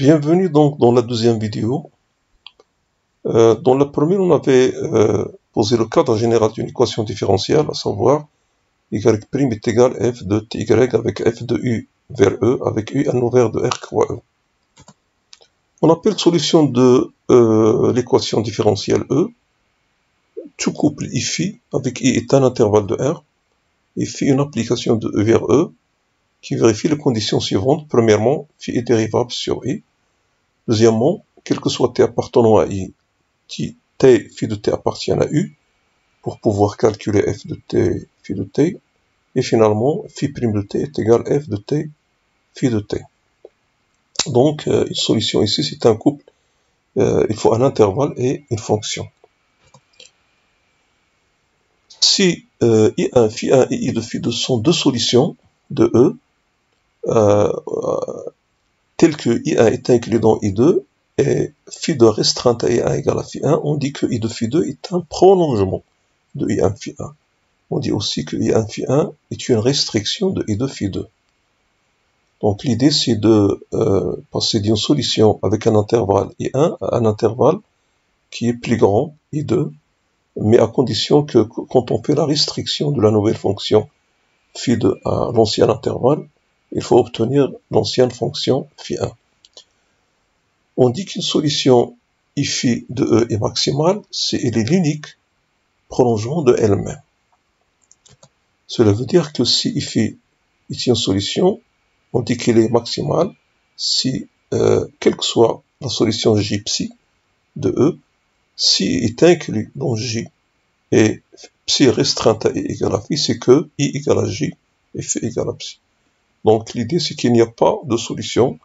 Bienvenue donc dans la deuxième vidéo. Dans la première, on avait posé le cadre général d'une équation différentielle, à savoir y' est égal à f de ty avec f de u vers e avec u n ouvert de r croix e. On appelle solution de l'équation différentielle e tout couple i avec i est un intervalle de r et phi une application de e vers e qui vérifie les conditions suivantes. Premièrement, phi est dérivable sur i. Deuxièmement, quel que soit t appartenant à i, t phi de t appartient à u, pour pouvoir calculer f de t phi de t. Et finalement, phi' de t est égal à f de t phi de t. Donc, une solution ici, c'est un couple. Il faut un intervalle et une fonction. Si I1, phi1 et I de phi 2 sont deux solutions de E, telles que I1 est inclus dans I2, et phi 2 restreinte à I1 égale à phi 1, on dit que I de phi 2 est un prolongement de I1 phi 1. On dit aussi que I1 phi 1 est une restriction de I2 phi 2. Donc l'idée c'est de passer d'une solution avec un intervalle I1 à un intervalle qui est plus grand, I2, mais à condition que quand on fait la restriction de la nouvelle fonction phi 2 à l'ancien intervalle, il faut obtenir l'ancienne fonction phi 1. On dit qu'une solution I phi de E est maximale si elle est l'unique prolongement de elle-même. Cela veut dire que si I phi est une solution, on dit qu'elle est maximale si, quelle que soit la solution J psi de E, si est inclus dans J et psi restreinte à I égale à phi, c'est que I égale à J et phi égale à psi. Donc l'idée c'est qu'il n'y a pas de solution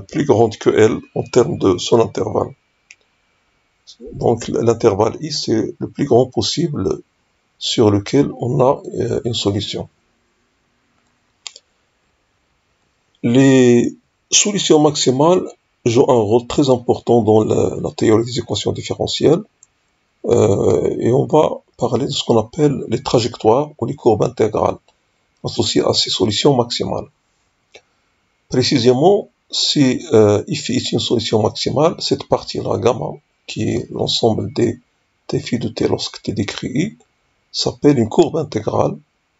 plus grande que elle en termes de son intervalle. Donc l'intervalle I c'est le plus grand possible sur lequel on a une solution. Les solutions maximales jouent un rôle très important dans la théorie des équations différentielles et on va parler de ce qu'on appelle les trajectoires ou les courbes intégrales associées à ces solutions maximales. Précisément, si I phi est une solution maximale, cette partie-là, gamma, qui est l'ensemble des t phi de t lorsque t décrit I, s'appelle une courbe intégrale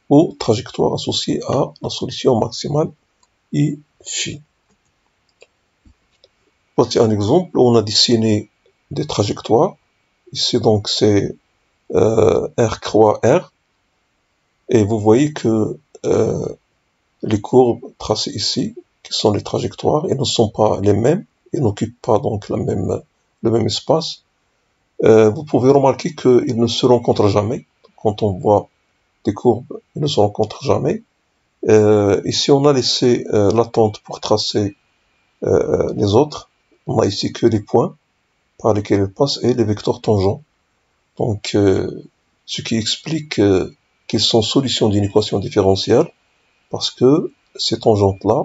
ou trajectoire associée à la solution maximale I phi. Voici un exemple où on a dessiné des trajectoires. Ici donc c'est R croix R. Et vous voyez que les courbes tracées ici, qui sont les trajectoires, elles ne sont pas les mêmes, elles n'occupent pas donc le même espace. Vous pouvez remarquer qu'ils ne se rencontrent jamais. Quand on voit des courbes, ils ne se rencontrent jamais. Ici, on a laissé l'attente pour tracer les autres. On a ici que les points par lesquels elles passent et les vecteurs tangents. Donc, ce qui explique qu'ils sont solutions d'une équation différentielle parce que ces tangentes-là,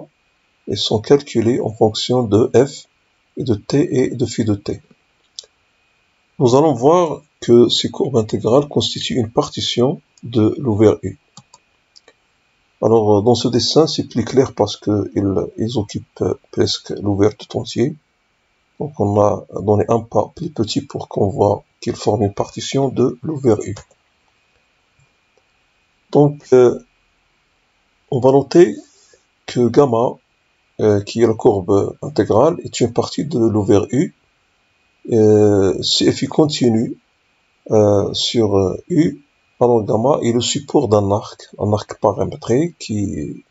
elles sont calculées en fonction de f et de t et de phi de t. Nous allons voir que ces courbes intégrales constituent une partition de l'ouvert U. Alors, dans ce dessin, c'est plus clair parce qu'ils occupent presque l'ouvert tout entier. Donc, on a donné un pas plus petit pour qu'on voit qu'ils forment une partition de l'ouvert U. Donc, on va noter que gamma, qui est la courbe intégrale, est une partie de l'ouvert U. Si f continue sur U, alors gamma est le support d'un arc paramétré qui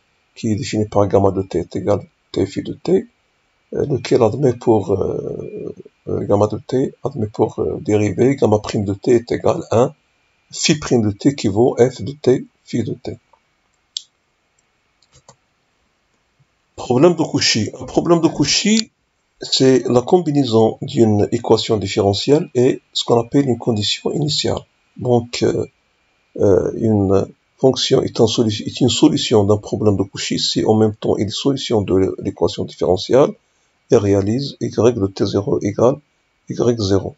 est défini par gamma de t est égal à t phi de t, lequel admet pour gamma de t admet pour dérivée gamma prime de t est égal à 1 phi prime de t qui vaut f de t phi de t. Problème de Cauchy. Un problème de Cauchy, c'est la combinaison d'une équation différentielle et ce qu'on appelle une condition initiale. Donc, une fonction est une solution d'un problème de Cauchy si en même temps il est solution de l'équation différentielle et réalise y de t0 égale y0.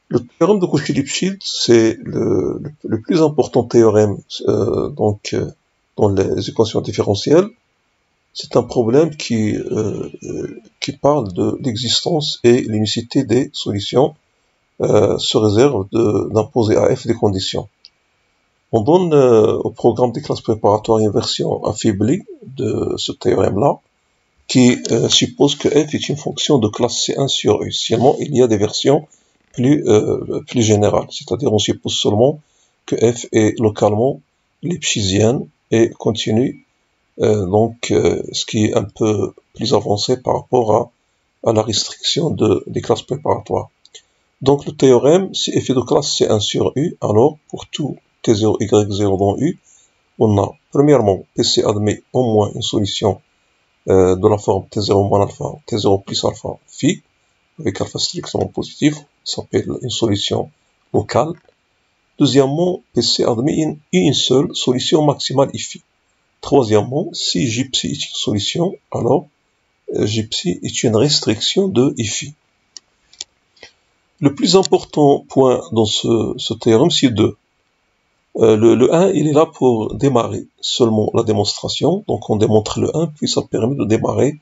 Le théorème de Cauchy-Lipschitz, c'est le plus important théorème dans les équations différentielles. c'est un problème qui parle de l'existence et l'unicité des solutions sous réserve d'imposer à f des conditions. On donne au programme des classes préparatoires une version affaiblie de ce théorème-là, qui suppose que f est une fonction de classe C1 sur U. Seulement, il y a des versions plus générales, c'est-à-dire on suppose seulement que f est localement lipschitzienne et continue, ce qui est un peu plus avancé par rapport à la restriction des classes préparatoires. Donc le théorème, si f est de classe C1 sur U, alors pour tout T0, Y0 dans U, on a premièrement PC admet au moins une solution de la forme T0 moins alpha, T0 plus alpha, phi, avec alpha strictement positif, ça s'appelle une solution locale. Deuxièmement, PC admet une seule solution maximale IFI. Troisièmement, si Jpsi est une solution, alors Jpsi est une restriction de IFI. Le plus important point dans ce théorème, c'est 2. Le 1, il est là pour démarrer seulement la démonstration. Donc on démontre le 1, puis ça permet de démarrer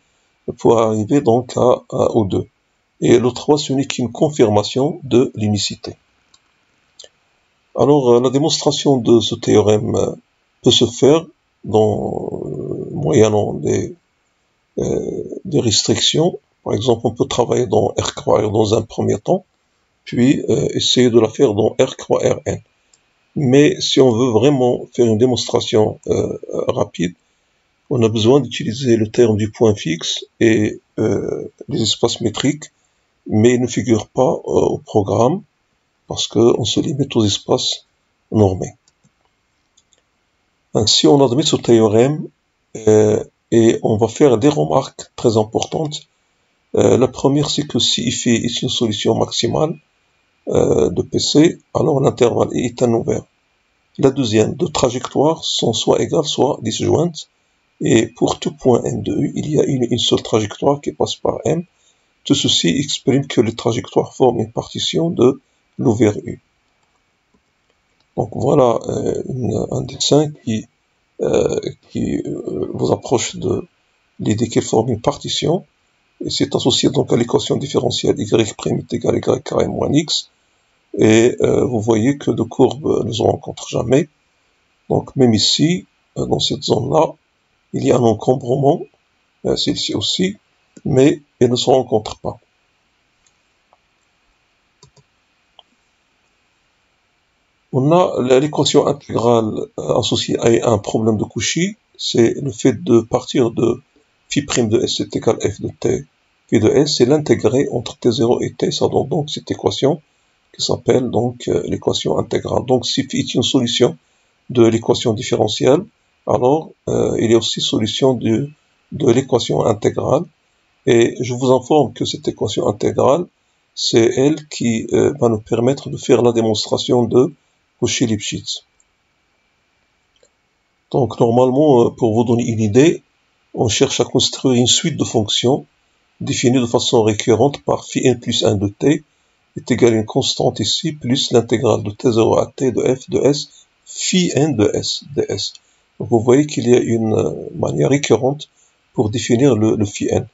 pour arriver donc au 2. Et le 3, ce n'est qu'une confirmation de l'unicité. Alors la démonstration de ce théorème peut se faire moyennant des restrictions. Par exemple, on peut travailler dans R croix R dans un premier temps, puis essayer de la faire dans R croix Rn. Mais si on veut vraiment faire une démonstration rapide, on a besoin d'utiliser le terme du point fixe et les espaces métriques, mais ils ne figurent pas au programme parce qu'on se limite aux espaces normés. Ainsi, on admet ce théorème et on va faire des remarques très importantes. La première, c'est que si Φ est une solution maximale de PC, alors l'intervalle est un ouvert. La deuxième, deux trajectoires sont soit égales, soit disjointes. Et pour tout point M de U, il y a une seule trajectoire qui passe par M. Tout ceci exprime que les trajectoires forment une partition de l'ouvert U. Donc voilà un dessin qui vous approche de l'idée qu'elle forme une partition. Et c'est associé donc à l'équation différentielle y' est égal à y carré moins x. Et vous voyez que de courbes ne se rencontrent jamais. Donc même ici, dans cette zone-là, il y a un encombrement, celle-ci aussi, mais elles ne se rencontrent pas. On a l'équation intégrale associée à un problème de Cauchy, c'est le fait de partir de phi' de s est égal à f de t, phi de s, et l'intégrer entre t0 et t, ça donne donc cette équation qui s'appelle donc l'équation intégrale. Donc si phi est une solution de l'équation différentielle, alors il y a aussi solution de l'équation intégrale, et je vous informe que cette équation intégrale, c'est elle qui va nous permettre de faire la démonstration de Cauchy-Lipschitz. Donc normalement, pour vous donner une idée, on cherche à construire une suite de fonctions définies de façon récurrente par phi n plus 1 de t est égal à une constante ici plus l'intégrale de t0 à t de f de s phi n de s ds. Donc vous voyez qu'il y a une manière récurrente pour définir le phi n.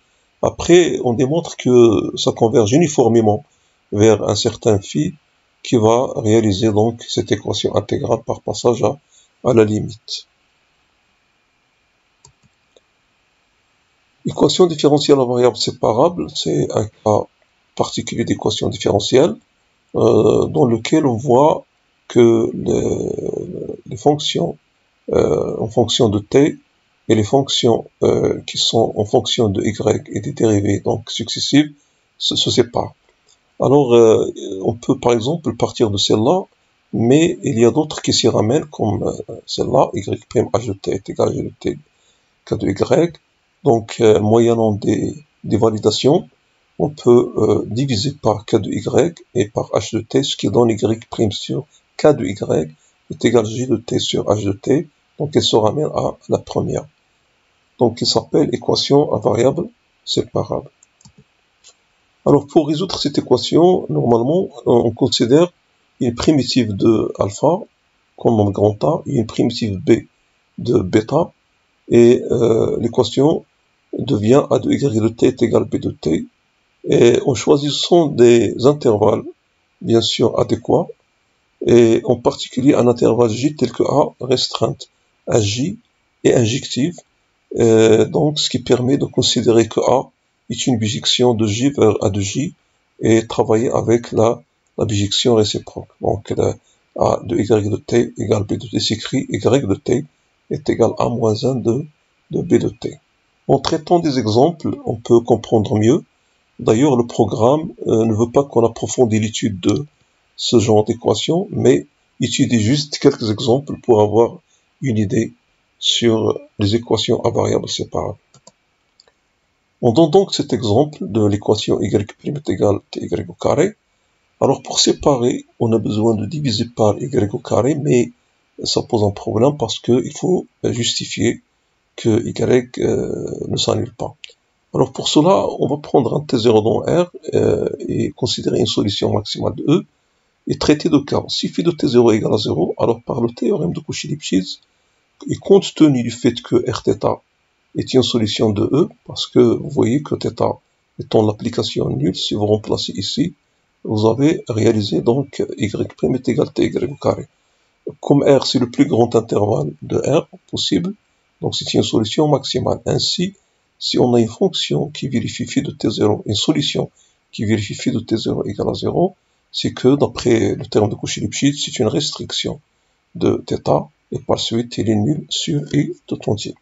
Après, on démontre que ça converge uniformément vers un certain phi qui va réaliser donc cette équation intégrale par passage à la limite. Équation différentielle à variable séparable, c'est un cas particulier d'équation différentielle dans lequel on voit que les fonctions en fonction de t et les fonctions qui sont en fonction de y et des dérivées donc successives se séparent. Alors, on peut par exemple partir de celle-là, mais il y a d'autres qui s'y ramènent, comme celle-là, y' h de t est égal à g de t k de y. Donc, moyennant des validations, on peut diviser par k de y et par h de t, ce qui donne y' sur k de y est égal à j de t sur h de t. Donc, elle se ramène à la première. Donc, elle s'appelle équation à variable séparable. Alors, pour résoudre cette équation, normalement, on considère une primitive de alpha, qu'on nomme grand A, et une primitive b de bêta, et l'équation devient a de y de t est égal b de t, et en choisissant des intervalles, bien sûr, adéquats, et en particulier un intervalle j tel que a restreinte à j et injective, donc ce qui permet de considérer que a est une bijection de j vers a de j, et travailler avec la bijection réciproque. Donc a de y de t égale b de t s'écrit y de t est égal à moins 1 de b de t. En traitant des exemples, on peut comprendre mieux. D'ailleurs, le programme ne veut pas qu'on approfondisse l'étude de ce genre d'équation, mais étudie juste quelques exemples pour avoir une idée sur les équations à variables séparables. On donne donc cet exemple de l'équation y' est égale ty au carré. Alors pour séparer, on a besoin de diviser par y au carré, mais ça pose un problème parce qu'il faut justifier que y ne s'annule pas. Alors pour cela, on va prendre un T0 dans R et considérer une solution maximale de E et traiter de cas. Si phi de T0 égale à 0, alors par le théorème de Cauchy-Lipschitz, et compte tenu du fait que Rθ est une solution de E, parce que vous voyez que θ étant l'application nulle, si vous remplacez ici, vous avez réalisé donc y' est égal ty au carré. Comme R c'est le plus grand intervalle de R possible, donc c'est une solution maximale. Ainsi, si on a une fonction qui vérifie phi de T0, une solution qui vérifie phi de T0 égale à 0, c'est que d'après le terme de Cauchy-Lipschitz, c'est une restriction de θ, et par suite il est nul sur I tout entier.